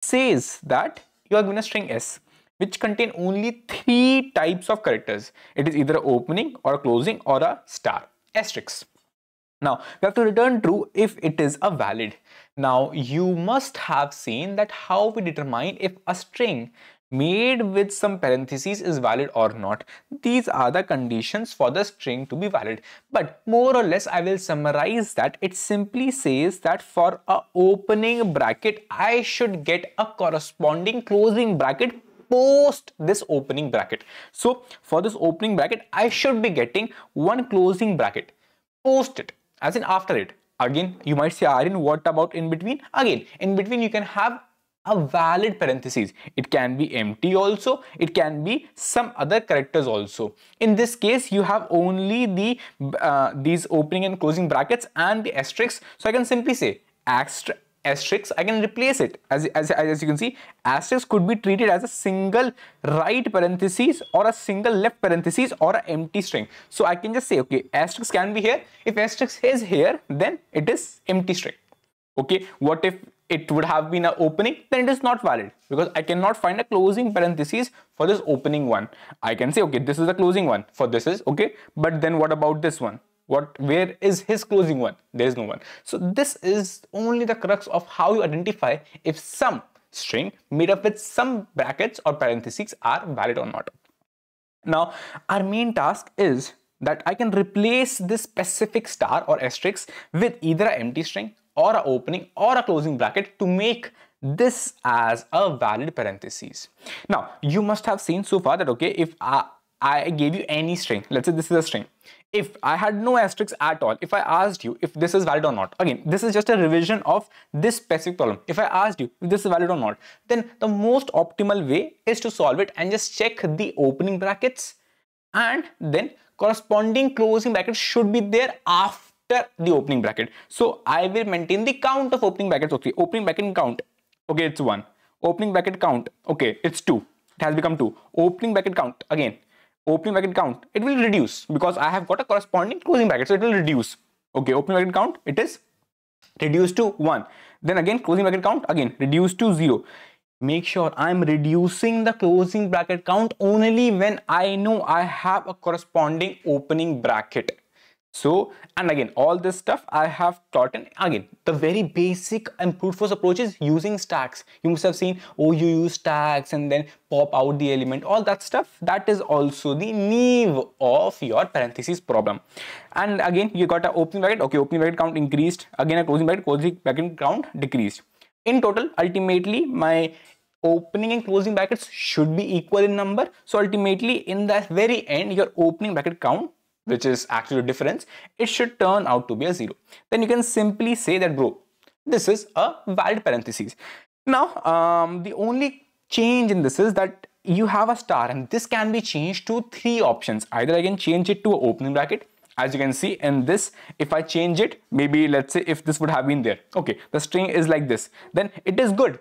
says that you are given a string S which contain only 3 types of characters. It is either a opening or a closing or a star asterisk. Now we have to return true if it is a valid. Now you must have seen that how we determine if a string made with some parentheses is valid or not. These are the conditions for the string to be valid. But more or less I will summarize that. It simply says that for a opening bracket I should get a corresponding closing bracket post this opening bracket. So for this opening bracket I should be getting one closing bracket post it, as in after it. Again you might say, Aryan, what about in between? Again in between you can have a valid parentheses. It can be empty also, it can be some other characters also. In this case you have only the these opening and closing brackets and the asterisk. So I can simply say asterisk, I can replace it. As you can see, asterisk could be treated as a single right parenthesis or a single left parenthesis or an empty string. So I can just say, okay, asterisk can be here. If asterisk is here, then it is empty string. Okay, what if it would have been an opening? Then it is not valid because I cannot find a closing parenthesis for this opening one. I can say, okay, this is the closing one for this is okay, but then what about this one? Where is his closing one? There is no one. So this is only the crux of how you identify if some string made up with some brackets or parentheses are valid or not. Now our main task is that I can replace this specific star or asterisk with either an empty string or an opening or a closing bracket to make this as a valid parenthesis. Now you must have seen so far that okay, if I gave you any string, let's say this is a string, if I had no asterisk at all, if I asked you if this is valid or not, again this is just a revision of this specific problem. If I asked you if this is valid or not, then the most optimal way is to solve it and just check the opening brackets and then corresponding closing brackets should be there after the opening bracket. So I will maintain the count of opening brackets. Okay, opening bracket count, okay, it's 1. Opening bracket count, okay, it's 2. It has become 2. Opening bracket count, again opening bracket count, it will reduce because I have got a corresponding closing bracket, so it will reduce. Okay, opening bracket count, it is reduced to 1. Then again closing bracket count, again reduced to 0. Make sure I'm reducing the closing bracket count only when I know I have a corresponding opening bracket. So, and again all this stuff I have taught in, again the very basic and brute force approach is using stacks. You must have seen, oh, you use stacks and then pop out the element, all that stuff. That is also the naive of your parentheses problem. And again you got a opening bracket, okay, opening bracket count increased, again a closing bracket count decreased. In total ultimately my opening and closing brackets should be equal in number. So ultimately in the very end your opening bracket count, which is actually a difference, it should turn out to be a 0. Then you can simply say that, bro, this is a valid parenthesis. Now the only change in this is that you have a star and this can be changed to 3 options. Either I can change it to an opening bracket, as you can see in this. If I change it, maybe let's say if this would have been there, okay, the string is like this, then it is good,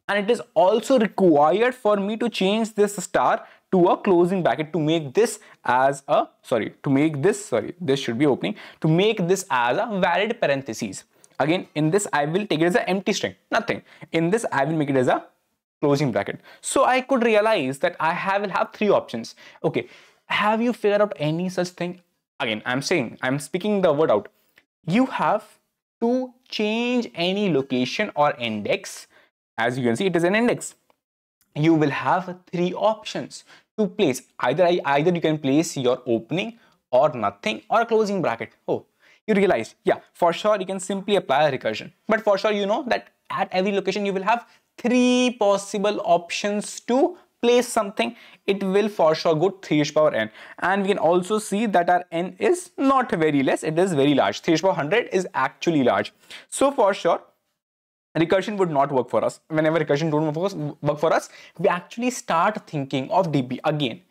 and it is also required for me to change this star to a closing bracket to make this as a, this should be opening, to make this as a valid parenthesis. Again in this I will take it as an empty string, nothing. In this I will make it as a closing bracket. So I could realize that I will have 3 options. Okay, have you figured out any such thing? Again I'm speaking the word out. You have to change any location or index. As you can see, it is an index. You will have 3 options to place. Either you can place your opening or nothing or a closing bracket. Oh, you realized, yeah, for sure you can simply apply a recursion. But for sure you know that at every location you will have 3 possible options to place something. It will for sure go 3n. And we can also see that our n is not very less, it is very large. 3^100 is actually large. So for sure recursion would not work for us. Whenever recursion don't work for us, we actually start thinking of DB again.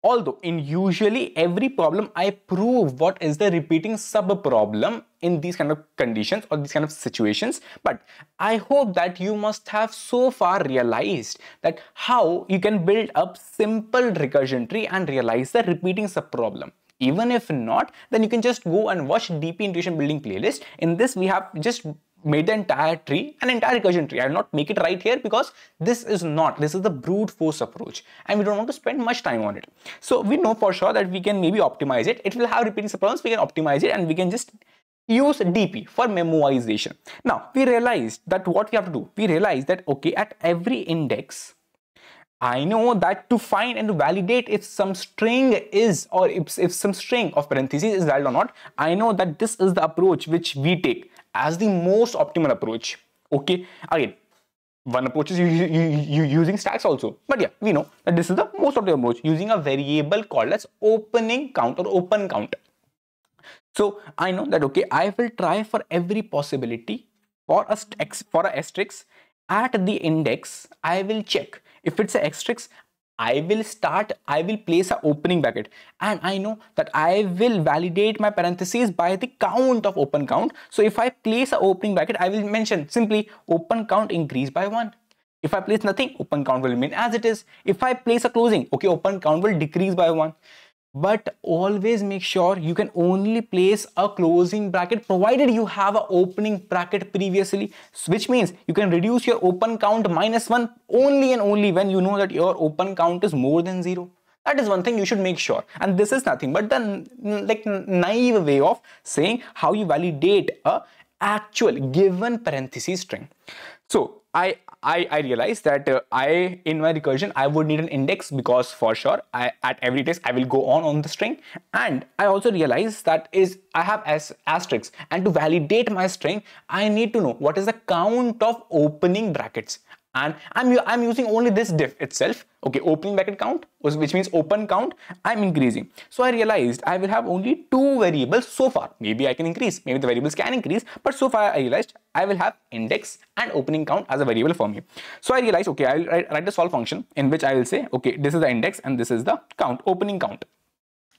Although in usually every problem I prove what is the repeating sub problem in these kind of conditions or these kind of situations, but I hope that you must have so far realized that how you can build up simple recursion tree and realize the repeating sub problem. Even if not, then you can just go and watch DP intuition building playlist. In this we have just made the entire tree an entire recursion tree. I will not make it right here because this is the brute force approach and we don't want to spend much time on it. So we know for sure that we can maybe optimize it. It will have repeating subproblems, we can optimize it and we can just use DP for memoization. Now we realized that what we have to do, we realized that okay, at every index I know that to find and to validate if some string is, or if some string of parentheses is valid or not, I know that this is the approach which we take as the most optimal approach. Okay, again, one approach is using stacks also, but yeah, we know that this is the most optimal approach using a variable called as opening count or open count. So I know that okay, I will try for every possibility for a asterisk at the index. I will check if it's a asterisk. I will place an opening bracket and I know that I will validate my parentheses by the count of open count. So if I place an opening bracket, I will mention simply open count increase by 1. If I place nothing, open count will remain as it is. If I place a closing, okay, open count will decrease by 1. But always make sure you can only place a closing bracket provided you have an opening bracket previously, which means you can reduce your open count -1 only and only when you know that your open count is more than 0. That is one thing you should make sure. And this is nothing but the naive way of saying how you validate a actual given parenthesis string. So I realized that in my recursion I would need an index because for sure at every test I will go on the string, and I also realized that I have asterisks, and to validate my string I need to know what is the count of opening brackets, and I'm using only this diff itself. Okay, opening bracket count, which means open count, I'm increasing. So I realized I will have only 2 variables so far. Maybe I can increase, maybe the variables can increase, but so far I realized I will have index and opening count as a variable for me. So I realized, okay, I will write the solve function in which I will say, okay, this is the index and this is the count, opening count.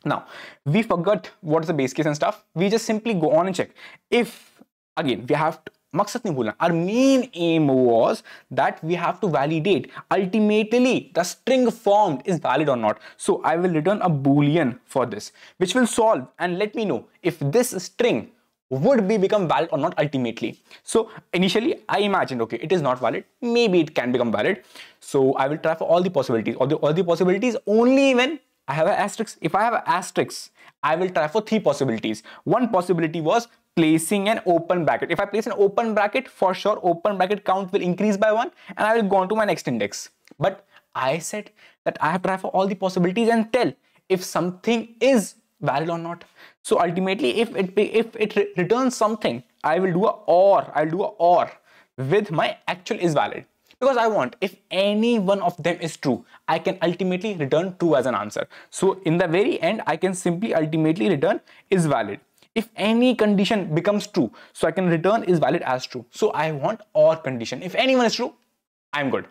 Now, we forgot what is the base case and stuff. We just simply go on and check. If, again, we have to, मकसद नहीं भूलना, our main aim was that we have to validate ultimately the string formed is valid or not. So I will return a boolean for this, which will solve and let me know if this string would become valid or not ultimately. So initially I imagined, okay, it is not valid, maybe it can become valid. So I will try for all the possibilities, all the possibilities only when I have an asterisk. If I have an asterisk, I will try for 3 possibilities. One possibility was placing an open bracket. If I place an open bracket, for sure open bracket count will increase by 1 and I will go on to my next index. But I said that I have to try for all the possibilities and tell if something is valid or not. So ultimately if it returns something, I will do a OR. I'll do a OR with my actual is valid. Because I want, if any one of them is true, I can ultimately return true as an answer. So in the very end, I can simply ultimately return is valid. If any condition becomes true, so I can return is valid as true. So I want OR condition. If anyone is true, I'm good.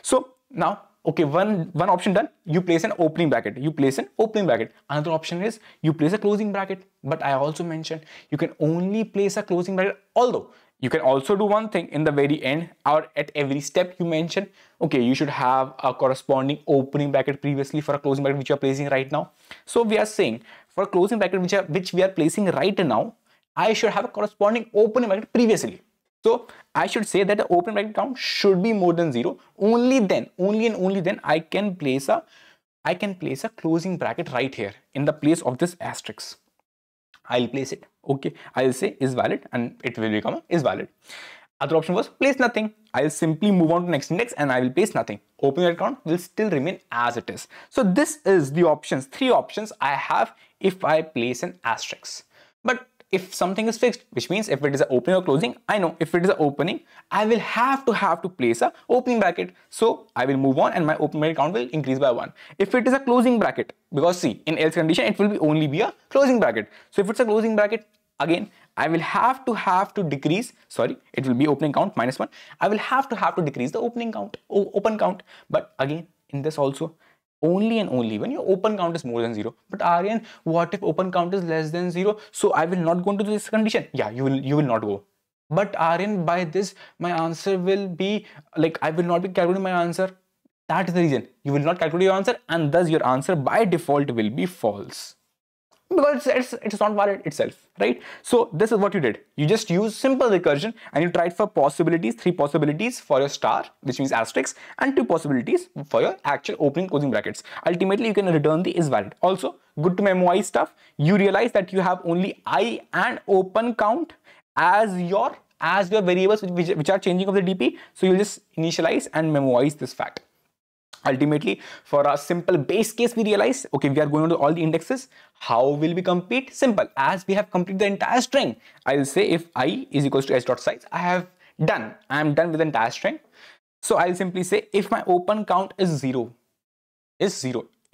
So now, okay, one option done. You place an opening bracket. Another option is you place a closing bracket. But I also mentioned you can only place a closing bracket, although you can also do one thing in the very end or at every step you mention, okay, you should have a corresponding opening bracket previously for a closing bracket which you are placing right now. So we are saying for a closing bracket which we are placing right now, I should have a corresponding opening bracket previously. So I should say that the opening bracket count should be more than 0. Only then I can place a closing bracket right here in the place of this asterisk. I'll place it. Okay, I'll say is valid and it will become is valid. Other option was place nothing. I'll simply move on to next index and I will place nothing. Opening account will still remain as it is. So this is the options, 3 options I have if I place an asterisk. But if something is fixed, which means if it is an opening or closing, I know if it is an opening, I will have to place a opening bracket. So I will move on and my opening bracket count will increase by 1. If it is a closing bracket, because see, in else condition, it will only be a closing bracket. So if it's a closing bracket, again, I will have to decrease, sorry, it will be opening count -1. I will have to decrease the opening count, open count. But again, in this also, only and only when your open count is more than 0. But Aryan, what if open count is less than 0? So I will not go into this condition. Yeah, you will not go. But Aryan, by this, my answer will be like, I will not be calculating my answer. That is the reason. You will not calculate your answer and thus your answer by default will be false. because it's not valid itself, right? So this is what you did. You just use simple recursion and you tried for possibilities, 3 possibilities for your star, which means asterisk, and 2 possibilities for your actual opening closing brackets. Ultimately, you can return the is valid. Also, good to memorize stuff. You realize that you have only I and open count as your variables which are changing of the DP. So you'll just initialize and memorize this fact. Ultimately, for a simple base case, we realize, okay, we are going to all the indexes. How will we compete? Simple. As we have completed the entire string, I will say if I is equals to s dot size, I am done with the entire string. So I'll simply say if my open count is zero,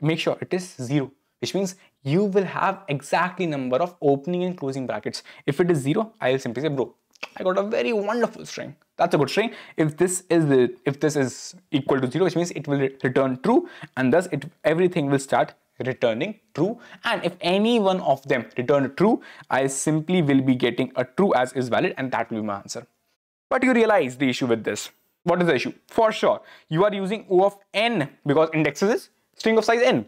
make sure it is 0, which means you will have exactly number of opening and closing brackets. If it is 0, I'll simply say, bro, I got a very wonderful string. That's a good string. If this is equal to 0, which means it will return true, and thus everything will start returning true. And if any one of them return true, I simply will be getting a true as is valid, and that will be my answer. But you realize the issue with this. What is the issue? For sure, you are using O of n because indexes is string of size n.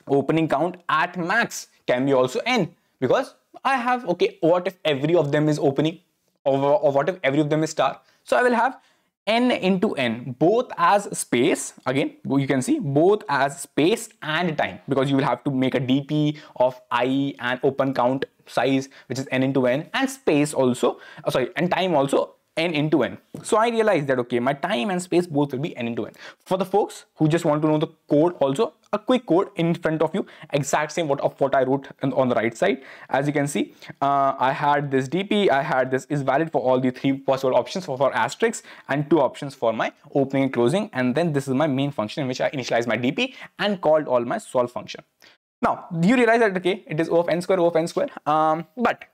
Opening count at max can be also n because I have, okay, what if every of them is opening, or what if every of them is star? So I will have n into n, both as space, again you can see both as space and time, because you will have to make a DP of I and open count size, which is n into n, and space also, and time also n into n. So I realized that, okay, my time and space both will be n into n. For the folks who just want to know the code, also a quick code in front of you, exact same of what I wrote on the right side. As you can see, I had this DP, I had this is valid for all the 3 possible options for asterisks, and 2 options for my opening and closing, and then this is my main function in which I initialized my DP and called all my solve function. Now you realize that, okay, it is O of n square, but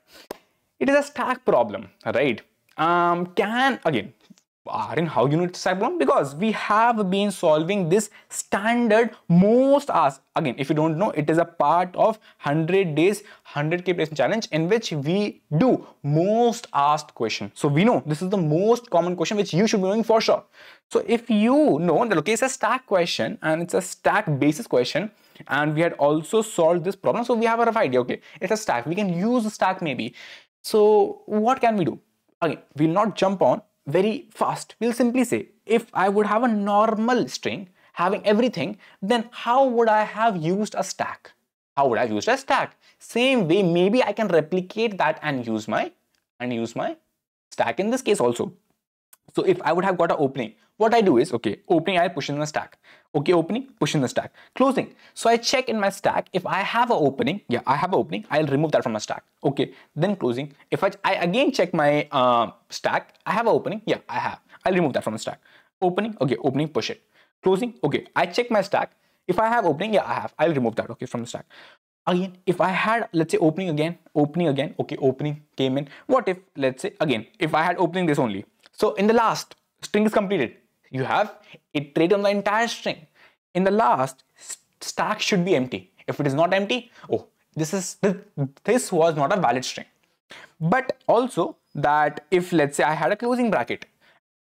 it is a stack problem, right? Aryan, how you know it's a stack problem? Because we have been solving this standard most asked. Again, if you don't know, it is a part of 100 days 100k placement challenge in which we do most asked question. So we know this is the most common question which you should be knowing for sure. So if you know that, okay, it's a stack question and it's a stack basis question, and we had also solved this problem, so we have a rough idea, okay, it's a stack, we can use the stack maybe. So what can we do? Again, we'll not jump on very fast. We'll simply say, if I would have a normal string having everything, then how would I have used a stack? How would I have used a stack? Same way, maybe I can replicate that and use my stack in this case also. So if I would have got an opening, what I do is, okay, opening I push in the stack. Okay, opening, push in the stack. Closing. So I check in my stack. If I have an opening, yeah, I have an opening, I'll remove that from my stack. Okay, then closing. If I again check my stack, I have an opening, yeah, I have. I'll remove that from the stack. Opening, okay, opening, push it. Closing, okay, I check my stack. If I have opening, yeah, I have. I'll remove that, okay, from the stack. Again, if I had, let's say, opening again, okay, opening came in. What if, let's say, again, if I had opening this only. So in the last, string is completed. You have iterate on the entire string. In the last, stack should be empty. If it is not empty, oh, this was not a valid string. But also that if, let's say, I had a closing bracket,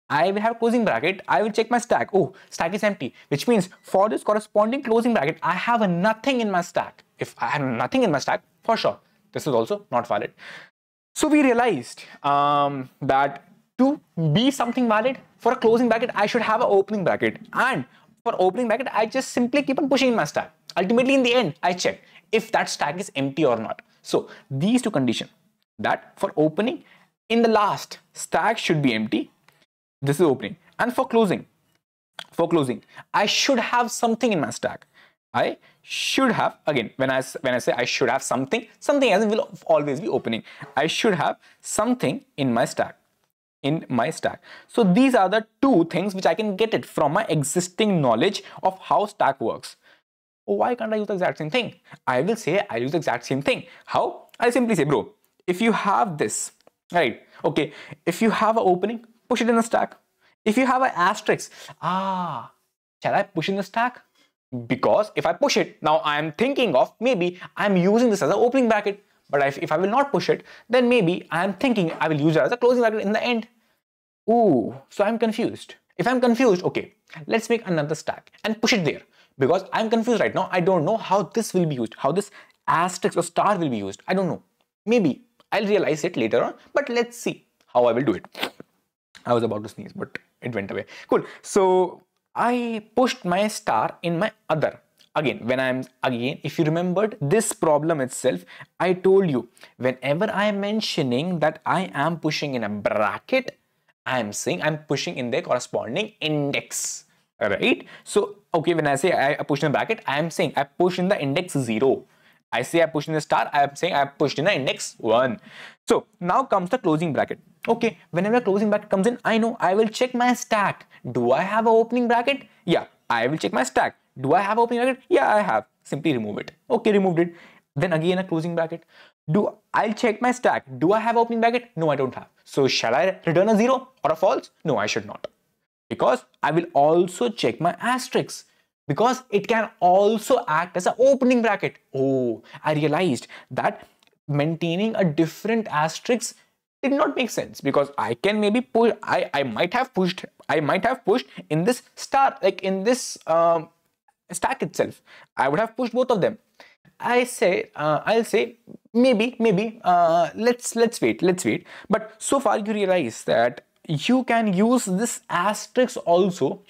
I will have closing bracket, I will check my stack. Oh, stack is empty, which means for this corresponding closing bracket, I have a nothing in my stack. If I have nothing in my stack, for sure, this is also not valid. So we realized that to be something valid, for a closing bracket, I should have an opening bracket. And for opening bracket, I just simply keep on pushing in my stack. Ultimately, in the end, I check if that stack is empty or not. So these 2 conditions, that for opening, in the last, stack should be empty. This is opening. And for closing, I should have something in my stack. I should have, again, when I say I should have something else will always be opening. I should have something in my stack. So these are the 2 things which I can get it from my existing knowledge of how stack works. Why can't I use the exact same thing? I will say I use the exact same thing. How? I'll simply say, bro, if you have this, right? Okay, if you have an opening, push it in the stack. If you have an asterisk, shall I push in the stack? Because if I push it, now I am thinking of maybe I'm using this as an opening bracket. But if I will not push it, then maybe I am thinking I will use it as a closing bracket in the end. Ooh, so I'm confused. If I'm confused, okay, let's make another stack and push it there. Because I'm confused right now. I don't know how this will be used, how this asterisk or star will be used? I don't know. Maybe I'll realize it later on, but let's see how I will do it. I was about to sneeze, but it went away. Cool. So I pushed my star in my other. Again, if you remembered this problem itself, I told you, whenever I am mentioning that I am pushing in a bracket, I am saying I'm pushing in the corresponding index, right? So, okay, when I say I push in the bracket, I am saying I push in the index 0. I say I push in the star, I am saying I pushed in the index 1. So now comes the closing bracket. Okay, whenever a closing bracket comes in, I know I will check my stack. Do I have an opening bracket? Yeah, I will check my stack. Do I have an opening bracket? Yeah, I have. Simply remove it. Okay, removed it. Then again a closing bracket. I'll check my stack. Do I have an opening bracket? No, I don't have. So shall I return a 0 or a false? No, I should not. Because I will also check my asterisk, because it can also act as an opening bracket. Oh, I realized that maintaining a different asterisk did not make sense, because I can maybe push, I might have pushed in this star, like in this stack itself. I would have pushed both of them. I'll say maybe let's wait. But so far you realize that you can use this asterisk also.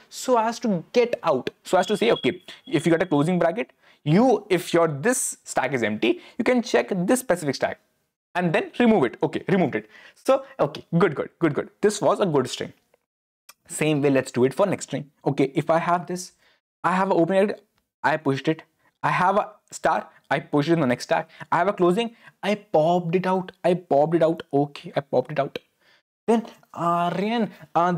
So as to get out. So as to say, okay, if you got a closing bracket, if your this stack is empty, you can check this specific stack and then remove it. Okay, removed it. So okay, good. This was a good string. Same way, let's do it for next string. Okay, if I have this, I have an opening bracket, I pushed it. I have a star, I pushed it in the next stack. I have a closing, I popped it out. Okay, I popped it out. Then Aryan,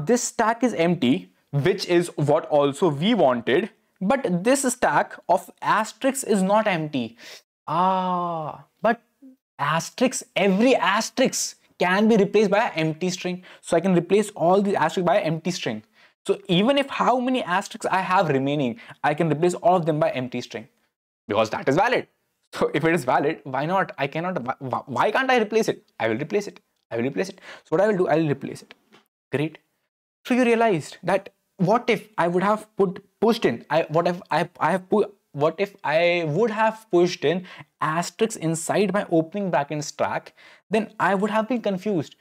this stack is empty, which is what also we wanted, but this stack of asterisk is not empty. But every asterisk can be replaced by an empty string. So I can replace all the asterisks by an empty string. So even if how many asterisks I have remaining, I can replace all of them by empty string, because that is valid. So if it is valid, why not? Why can't I replace it? I will replace it. So what I will do, I will replace it. Great. So you realized that what if I would have pushed in asterisk inside my opening bracket stack, then I would have been confused.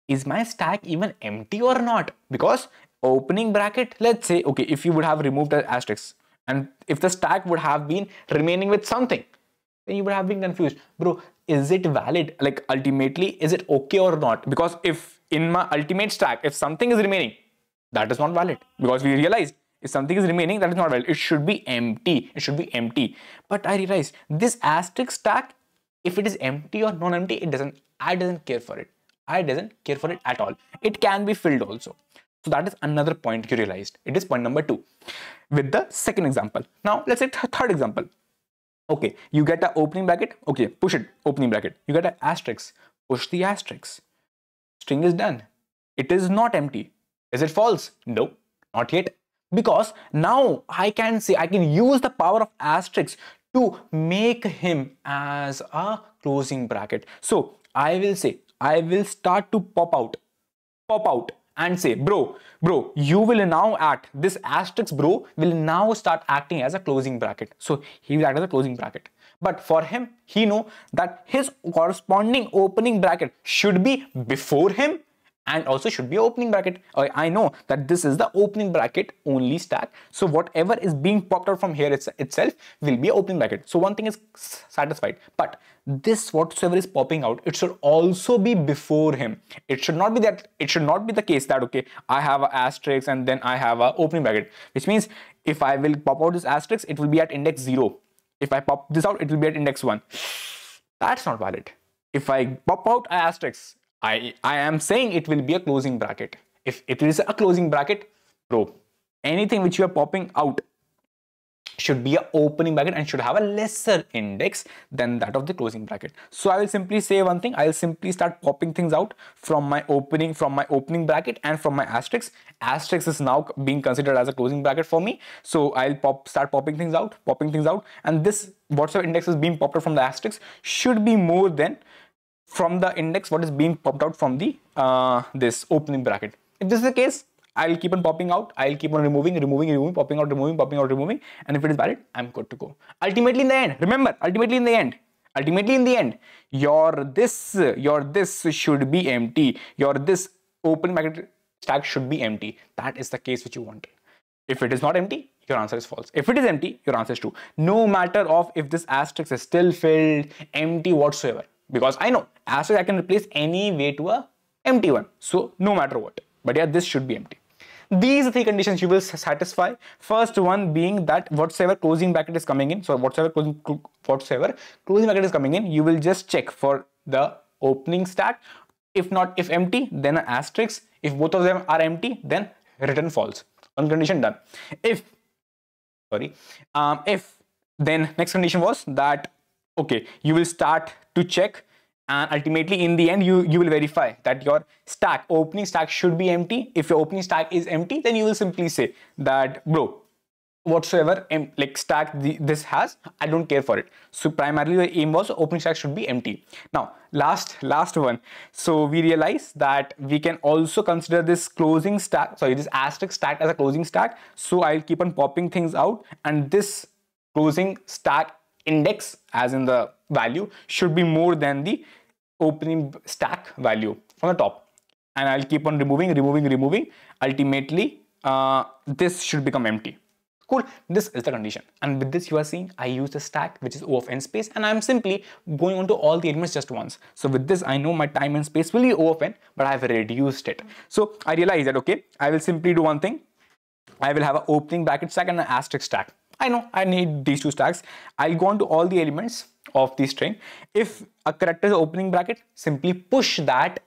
Is my stack even empty or not? Because opening bracket, let's say, okay, if you would have removed an asterisk and if the stack would have been remaining with something, then you would have been confused. Bro, is it valid? Like ultimately, is it okay or not? Because if in my ultimate stack, if something is remaining, that is not valid, because we realized if something is remaining, that is not valid. It should be empty. But I realized this asterisk stack, if it is empty or non-empty, I doesn't care for it. At all. It can be filled also. So that is another point you realized. It is point number 2 with the second example. Now let's say third example. Okay, you get an opening bracket. Okay, push it, opening bracket. You get an asterisk. Push the asterisk. String is done. It is not empty. Is it false? No, not yet. Because now I can use the power of asterisk to make him as a closing bracket. So I will start to pop out and say, bro, you will now act, this asterisk bro will now start acting as a closing bracket. So he will act as a closing bracket. But for him, he know that his corresponding opening bracket should be before him and also should be opening bracket. I know that this is the opening bracket only stack. So whatever is being popped out from here itself will be an opening bracket. So one thing is satisfied. But this whatsoever is popping out, it should also be before him. It should not be the case that, okay, I have an asterisk and then I have an opening bracket. Which means if I will pop out this asterisk, it will be at index 0. If I pop this out, it will be at index 1. That's not valid. If I pop out an asterisk, I am saying it will be a closing bracket. If it is a closing bracket, bro, anything which you are popping out should be an opening bracket and should have a lesser index than that of the closing bracket. So I will simply say one thing. I will simply start popping things out from my opening bracket and from my asterisk. Asterisk is now being considered as a closing bracket for me. So I'll start popping things out, and this whatsoever index is being popped out from the asterisk should be more than from the index what is being popped out from the this opening bracket. If this is the case, I'll keep on popping out. I'll keep on removing, popping out, removing. And if it is valid, I'm good to go. Ultimately in the end, remember, ultimately in the end, your this should be empty. Your this open bracket stack should be empty. That is the case which you want. If it is not empty, your answer is false. If it is empty, your answer is true. No matter of if this asterisk is still filled, empty, whatsoever. Because I know asterisk I can replace any way to a empty one. So no matter what. But yeah, this should be empty. These are three conditions you will satisfy. First one being that whatsoever closing bracket is coming in, so whatsoever closing bracket is coming in, you will just check for the opening stack. If not, if empty, then an asterisk. If both of them are empty, then return false. One condition done. If then next condition was that, okay, you will start to check, and ultimately in the end you will verify that your opening stack should be empty. If your opening stack is empty, then you will simply say that, bro, whatsoever like stack this has, I don't care for it. So primarily the aim was opening stack should be empty. Now last one, so we realize that we can also consider this closing stack, this asterisk stack as a closing stack. So I'll keep on popping things out, and this closing stack index, as in the value, should be more than the opening stack value from the top, and I'll keep on removing. Ultimately this should become empty. Cool, this is the condition, and with this you are seeing I use the stack which is O of n space, and I'm simply going on to all the elements just once. So with this I know my time and space will be O of n, but I've reduced it. So I realize that, okay, I will simply do one thing. I will have an opening bracket stack and an asterisk stack. I know I need these two stacks. I'll go on to all the elements of the string. If a character is opening bracket, simply push that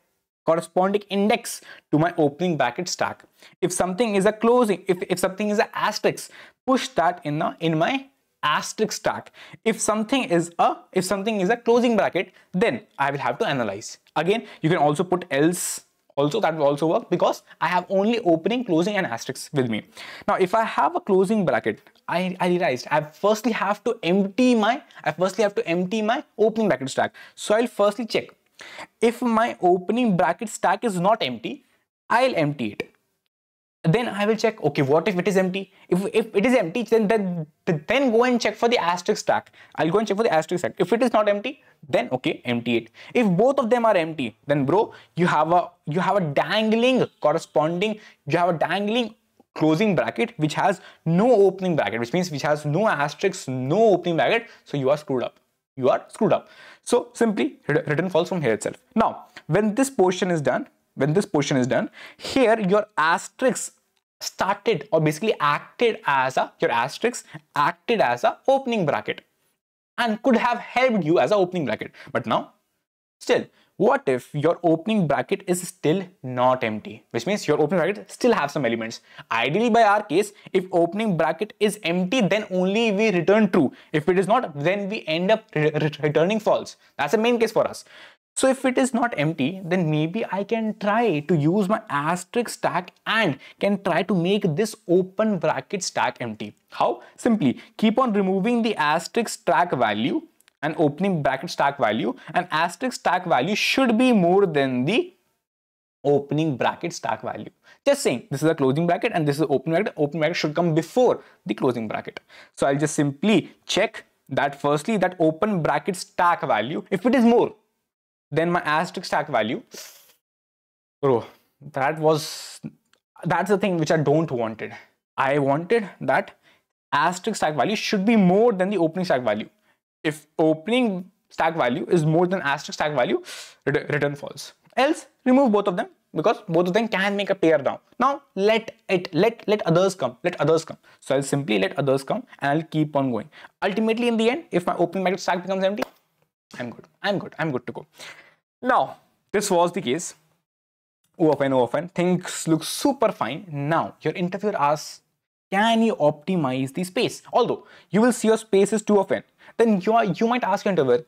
corresponding index to my opening bracket stack. If something is a closing, if something is an asterisk, push that in my asterisk stack. If something is a closing bracket, then I will have to analyze. Again, you can also put else. Also, that will also work because I have only opening, closing, and asterisks with me. Now, if I have a closing bracket, I realized I firstly have to empty my opening bracket stack. So I'll firstly check. If my opening bracket stack is not empty, I'll empty it. Then I will check, okay, what if it is empty? If it is empty, then go and check for the asterisk stack. I'll go and check for the asterisk stack. If it is not empty, then okay, empty it. If both of them are empty, then bro, you have a dangling closing bracket which has no opening bracket, which means which has no asterisk, no opening bracket. So you are screwed up. So simply return false from here itself. Now, when this portion is done, here your asterisk started, or basically acted as a opening bracket and could have helped you as an opening bracket. But now, still, what if your opening bracket is still not empty? Which means your opening bracket still have some elements. Ideally, by our case, if opening bracket is empty, then only we return true. If it is not, then we end up returning false. That's the main case for us. So if it is not empty, then maybe I can try to use my asterisk stack and can try to make this open bracket stack empty. How? Simply keep on removing the asterisk stack value and opening bracket stack value, and asterisk stack value should be more than the opening bracket stack value. Just saying, this is a closing bracket and this is open bracket. Open bracket should come before the closing bracket. So I'll just simply check that firstly, that open bracket stack value, if it is more than my asterisk stack value, bro, that's the thing which I don't wanted. I wanted that asterisk stack value should be more than the opening stack value. If opening stack value is more than asterisk stack value, return false. Else remove both of them, because both of them can make a pair now. Now let others come. So I'll simply let others come and I'll keep on going. Ultimately, in the end, if my opening bracket stack becomes empty, I'm good to go. Now, this was the case. O of n. Things look super fine. Now, your interviewer asks, can you optimize the space? Although you will see your space is 2 of n. Then you might ask your interviewer,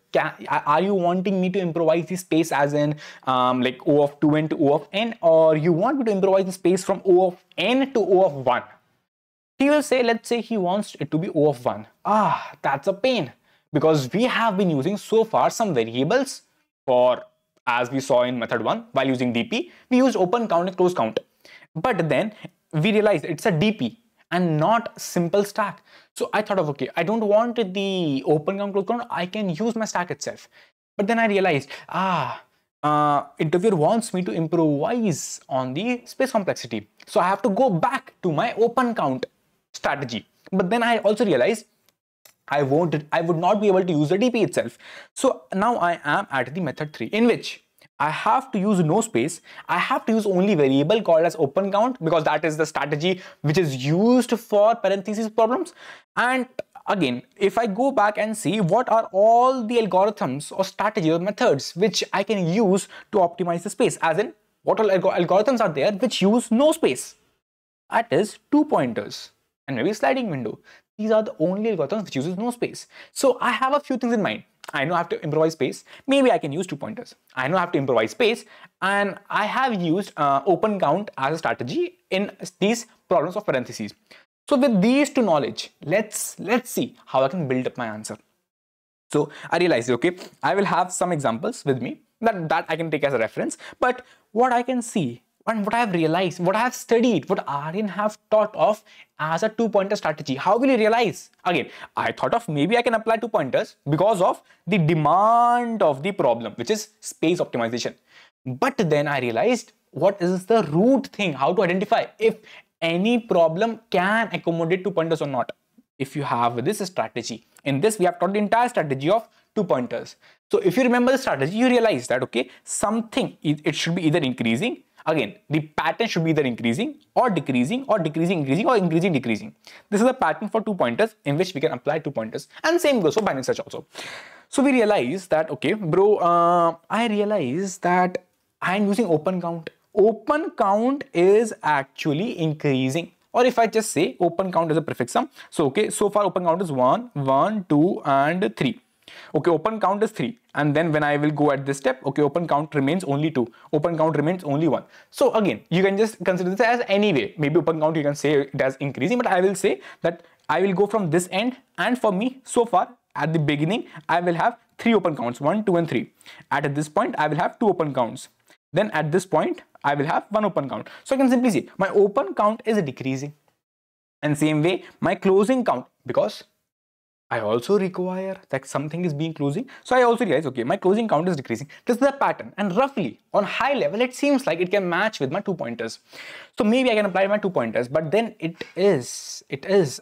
are you wanting me to improvise the space as in like O of 2n to O of n, or you want me to improvise the space from O of n to O of 1? He will say, let's say he wants it to be O of 1. That's a pain, because we have been using so far some variables for, as we saw in method 1, while using DP, we used open count and close count. But then we realized it's a DP and not simple stack. So I thought of, okay, I don't want the open count, close count, I can use my stack itself. But then I realized, interviewer wants me to improvise on the space complexity. So I have to go back to my open count strategy. But then I also realized I would not be able to use the DP itself. So now I am at the method 3, in which I have to use no space. I have to use only variable called as open count, because that is the strategy which is used for parenthesis problems. And again, if I go back and see what are all the algorithms or strategies or methods which I can use to optimize the space, as in what all algorithms are there which use no space. That is 2 pointers and maybe sliding window. These are the only algorithms which uses no space. So I have a few things in mind. I know I have to improvise space. Maybe I can use 2 pointers. I know I have to improvise space, and I have used open count as a strategy in these problems of parentheses. So with these two knowledge, let's see how I can build up my answer. So I realized, okay, I will have some examples with me that I can take as a reference. But what I can see and what I have realized, what I have studied, what Aryan have taught of as a 2-pointer strategy, how will you realize? Again, I thought of maybe I can apply 2 pointers because of the demand of the problem, which is space optimization. But then I realized, what is the root thing, how to identify if any problem can accommodate 2 pointers or not. If you have this strategy, in this we have taught the entire strategy of 2 pointers. So if you remember the strategy, you realize that, okay, something, it should be either increasing. Again, the pattern should be either increasing or decreasing or decreasing, increasing or increasing, decreasing. This is a pattern for 2 pointers in which we can apply 2 pointers, and same goes for binary search also. So we realize that, okay, bro, I realize that I am using open count. Open count is actually increasing. Or if I just say open count is a prefix sum. So, okay, so far open count is 1, 1, 2 and 3. Okay, open count is 3, and then when I will go at this step, okay, open count remains only 2, open count remains only 1. So again, you can just consider this as any way. Maybe open count you can say it as increasing, but I will say that I will go from this end, and for me, so far at the beginning, I will have 3 open counts, 1, 2 and 3. At this point, I will have 2 open counts. Then at this point, I will have 1 open count. So I can simply say my open count is decreasing. And same way, my closing count, because I also require that something is being closing. So I also realize, okay, my closing count is decreasing. This is the pattern, and roughly on high level, it seems like it can match with my 2 pointers. So maybe I can apply my 2 pointers, but then it is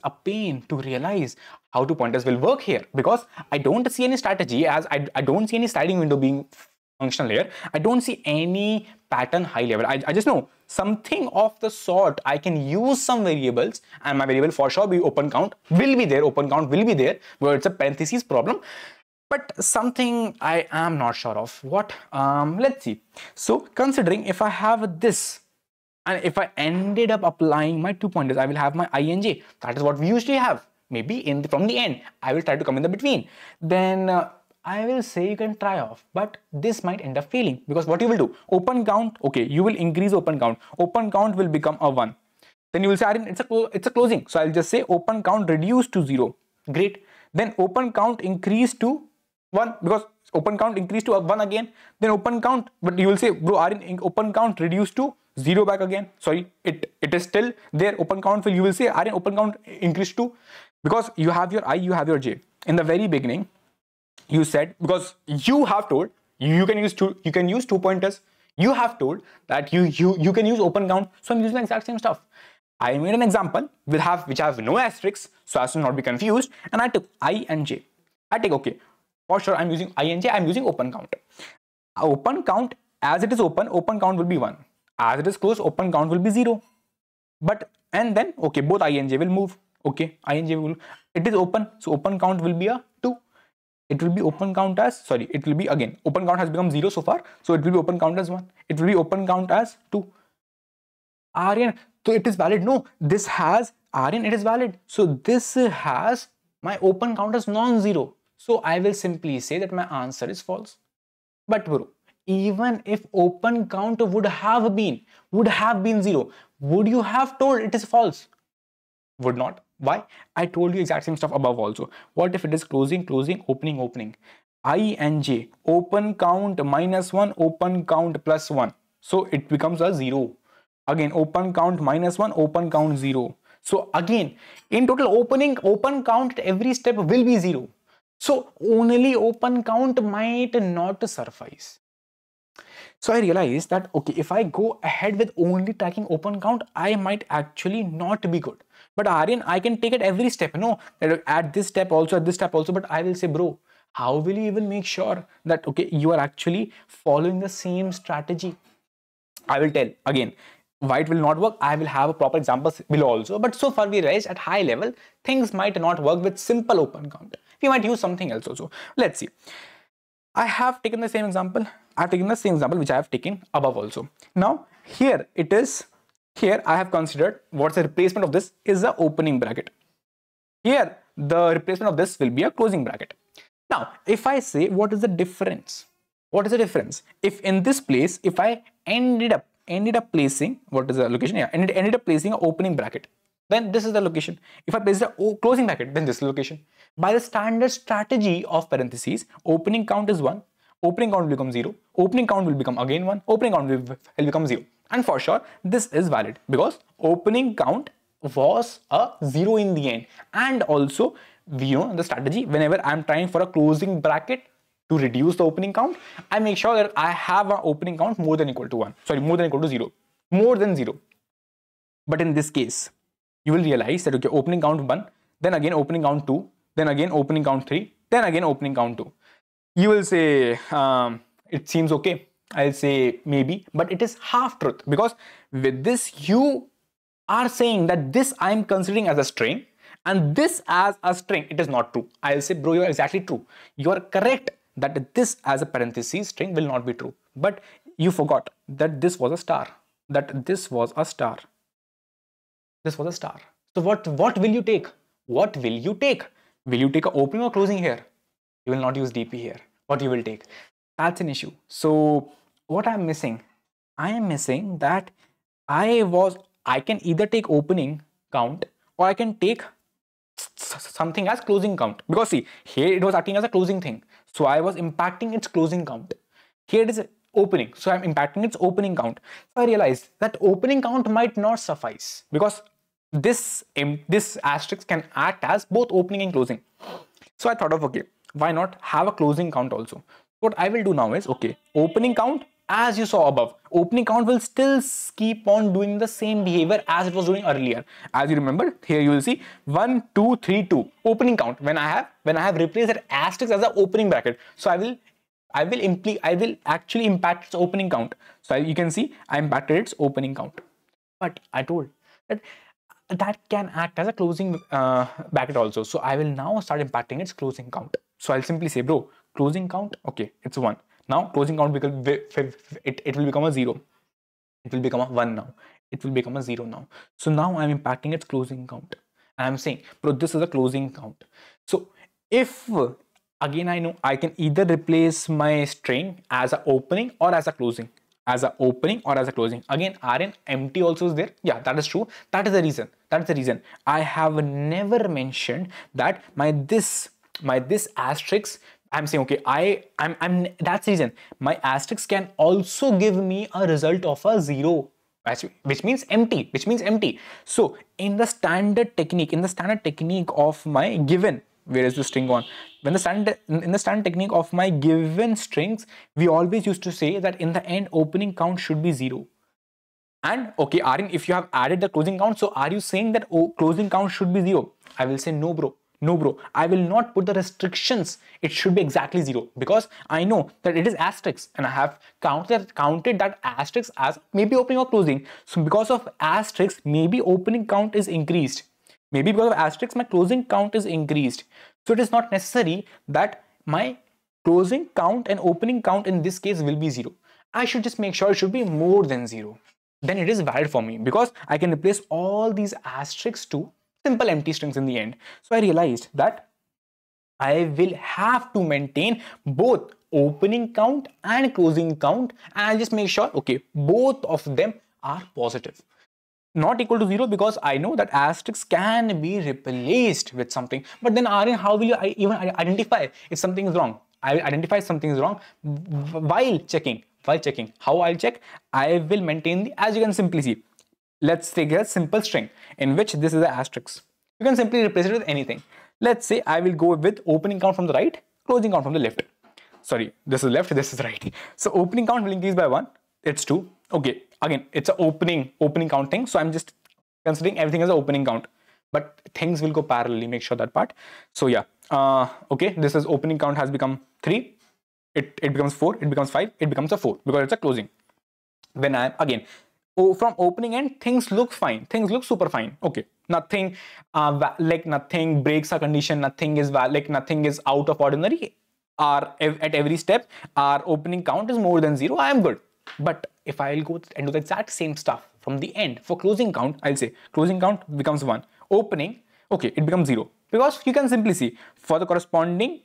a pain to realize how 2 pointers will work here, because I don't see any strategy, as I don't see any sliding window being functional here. I don't see any pattern high level. I just know something of the sort. I can use some variables, and my variable for sure be open count will be there. Open count will be there, where it's a parentheses problem. But something I am not sure of. What? Let's see. So considering if I have this, and if I ended up applying my 2 pointers, I will have my ing. That is what we usually have. Maybe from the end, I will try to come in the between. Then I will say you can try off, but this might end up failing, because what you will do, open count, okay, you will increase open count. Open count will become a 1. Then you will say, Aryan, it's a closing. So I'll just say open count reduced to 0. Great. Then open count increased to 1, because open count increased to 1 again. Then open count, but you will say, bro, Aryan, open count reduced to 0 back again. Sorry, it is still there. Open count you will say, Aryan, open count increased to, because you have your I, you have your J. In the very beginning, you said, because you have told you can use 2 pointers. You have told that you can use open count. So I'm using the exact same stuff. I made an example which have no asterisks, so as to not be confused, and I took I and J. I take, okay, for sure I'm using I and J, I'm using open count. Open count, as it is open count will be 1. As it is closed, open count will be 0. And then, okay, both I and J will move. Okay, I and J will, it is open, so open count will be a 2. It will be open count as, sorry, it will be again, open count has become 0 so far, so it will be open count as 1. It will be open count as 2. Aryan, so it is valid. No, this has, Aryan, it is valid. So this has my open count as non-zero. So I will simply say that my answer is false. But bro, even if open count would have been 0, would you have told it is false? Would not. Why? I told you exact same stuff above also. What if it is closing, closing, opening, opening? I and J, open count -1, open count +1. So it becomes a 0. Again, open count -1, open count 0. So again, in total open count at every step will be 0. So only open count might not suffice. So I realized that, okay, if I go ahead with only tracking open count, I might actually not be good. But Aryan, I can take it every step, no, at this step also, at this step also. But I will say, bro, how will you even make sure that, okay, you are actually following the same strategy? I will tell again why it will not work. I will have a proper examples below also. But so far we realized at high level, things might not work with simple open count. We might use something else also. Let's see. I have taken the same example. I have taken the same example which I have taken above also. Now here it is. Here I have considered what's the replacement of this is the opening bracket. Here the replacement of this will be a closing bracket. Now if I say what is the difference? What is the difference? If in this place, if I ended up placing, what is the location? Yeah, ended up placing an opening bracket, then this is the location. If I place the closing bracket, then this is the location. By the standard strategy of parentheses, opening count is 1, opening count will become 0, opening count will become again 1, opening count will become 0. And for sure, this is valid because opening count was a 0 in the end. And also, we know the strategy, whenever I'm trying for a closing bracket to reduce the opening count, I make sure that I have an opening count more than equal to 1. Sorry, more than equal to 0. More than 0. But in this case, you will realize that, okay, opening count 1, then again opening count 2, then again opening count 3, then again opening count 2. You will say, it seems okay. I'll say maybe, but it is half truth, because with this you are saying that this I am considering as a string and this as a string. It is not true. I'll say, bro, you are exactly true. You are correct that this as a parenthesis string will not be true. But you forgot that this was a star. This was a star. So what will you take? What will you take? Will you take an opening or closing here? You will not use DP here. What you will take? That's an issue. So what I'm missing? I am missing that I can either take opening count or I can take something as closing count, because see, here it was acting as a closing thing, so I was impacting its closing count. Here it is opening, so I'm impacting its opening count. So I realized that opening count might not suffice, because this asterisk can act as both opening and closing. So I thought of, okay, why not have a closing count also? What I will do now is, okay, opening count, as you saw above, opening count will still keep on doing the same behavior as it was doing earlier. As you remember, here you will see 1, 2, 3, 2 opening count. When I have replaced that asterisk as the opening bracket, so I will actually impact its opening count. So you can see I impacted its opening count. But I told that can act as a closing bracket also. So I will now start impacting its closing count. So I'll simply say, bro, closing count, okay, it's 1. Now closing count it will become a 0. It will become a 1 now. It will become a 0 now. So now I'm impacting its closing count. And I'm saying, bro, this is a closing count. So if, again, I know I can either replace my string as an opening or as a closing. As an opening or as a closing. Again, Aryan, empty also is there. Yeah, that is true. That is the reason. That is the reason. I have never mentioned that my this asterisk, I'm saying, okay, that's the reason. My asterisk can also give me a result of a 0, which means empty, So in the standard technique, of my given, where is the string gone? In the standard technique of my given strings, we always used to say that in the end, opening count should be 0. And okay, Aryan, if you have added the closing count, so are you saying that closing count should be 0? I will say no, bro. No, bro, I will not put the restrictions. It should be exactly 0, because I know that it is asterisk and I have counted that asterisk as maybe opening or closing. So because of asterisk, maybe opening count is increased. Maybe because of asterisk, my closing count is increased. So it is not necessary that my closing count and opening count in this case will be 0. I should just make sure it should be more than 0. Then it is valid for me, because I can replace all these asterisks to simple empty strings in the end. So I realized that I will have to maintain both opening count and closing count, and I'll just make sure, okay, both of them are positive. Not equal to 0, because I know that asterisks can be replaced with something. But then Aryan, how will you even identify if something is wrong? I will identify something is wrong while checking. How I'll check? I will maintain the, as you can simply see, let's take a simple string in which this is an asterisk. You can simply replace it with anything. Let's say I will go with opening count from the right, closing count from the left. Sorry, this is left, this is right. So opening count will increase by 1. It's 2. Okay, again, it's an opening count thing. So I'm just considering everything as an opening count. But things will go parallelly, make sure that part. So yeah, okay, this is opening count has become 3. It becomes 4, it becomes 5, it becomes a 4 because it's a closing. When I'm again, from opening end, things look fine, things look super fine. Okay, nothing like nothing breaks a condition, nothing is like nothing is out of ordinary. At every step, our opening count is more than 0. I am good. But if I'll go and do the exact same stuff from the end for closing count, I'll say closing count becomes 1. Opening, okay, it becomes 0 because you can simply see for the corresponding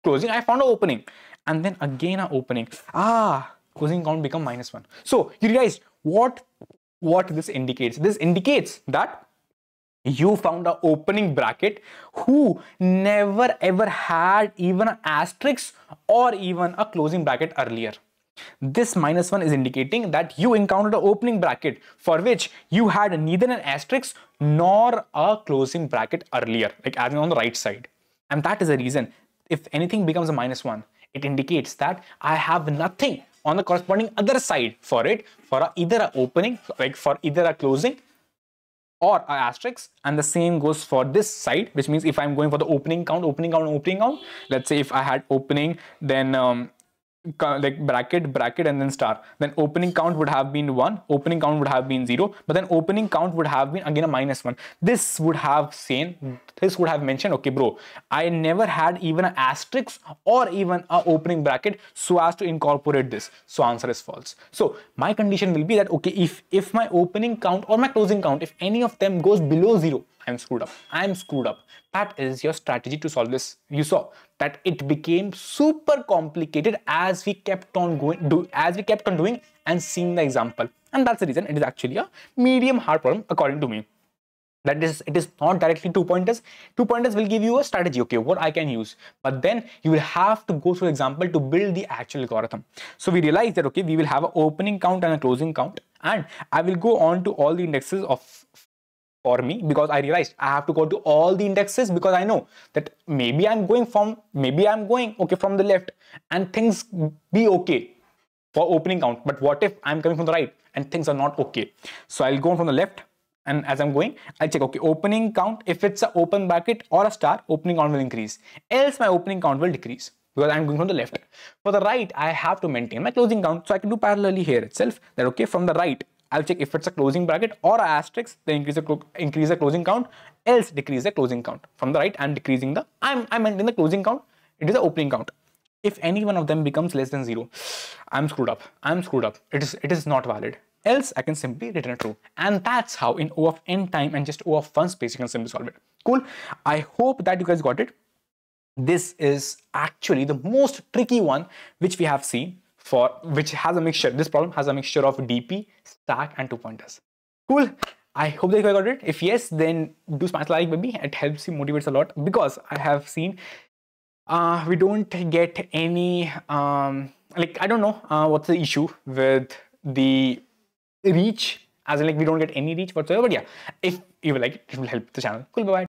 closing, I found an opening and then again an opening. Closing count become -1. So you realize what this indicates. This indicates that you found an opening bracket who never ever had even an asterisk or even a closing bracket earlier. This -1 is indicating that you encountered an opening bracket for which you had neither an asterisk nor a closing bracket earlier, like as in on the right side. And that is the reason if anything becomes a -1, it indicates that I have nothing on the corresponding other side for it, for either an opening, like for either a closing or a asterisk, and the same goes for this side, which means if I'm going for the opening count, let's say if I had opening, then like bracket and then star, then opening count would have been 1, opening count would have been 0, but then opening count would have been again a -1. This would have mentioned, okay bro, I never had even an asterisk or even a opening bracket so as to incorporate this, so answer is false. So my condition will be that, okay, if my opening count or my closing count, if any of them goes below 0, I'm screwed up. That is your strategy to solve this. You saw that it became super complicated as we kept on doing and seeing the example. And that's the reason it is actually a medium hard problem according to me. That is, it is not directly 2 pointers. 2 pointers will give you a strategy, okay, what I can use. But then you will have to go through the example to build the actual algorithm. So we realize that, okay, we will have an opening count and a closing count. And I will go on to all the indexes for me, because I realized I have to go to all the indexes because I know that maybe I'm going okay from the left and things be okay for opening count, but what if I'm coming from the right and things are not okay? So I'll go on from the left, and as I'm going, I'll check, okay, opening count, if it's an open bracket or a star, opening count will increase, else my opening count will decrease because I'm going from the left. For the right, I have to maintain my closing count, so I can do parallelly here itself that, okay, from the right I'll check if it's a closing bracket or an asterisk, then increase the closing count, else decrease the closing count. From the right, I'm decreasing the, I'm maintaining the closing count, it is the opening count. If any one of them becomes less than 0, I'm screwed up. It is not valid. Else I can simply return true. And that's how in O of n time and just O of 1 space you can simply solve it. Cool. I hope that you guys got it. This is actually the most tricky one which we have seen, which has a mixture. This problem has a mixture of DP, stack and 2 pointers. Cool. I hope that you guys got it. If yes, then do smash like baby. It helps you, motivates a lot, because I have seen we don't get any like, I don't know what's the issue with the reach, as in like we don't get any reach whatsoever. But yeah, if you like it, it will help the channel. Cool. Bye bye.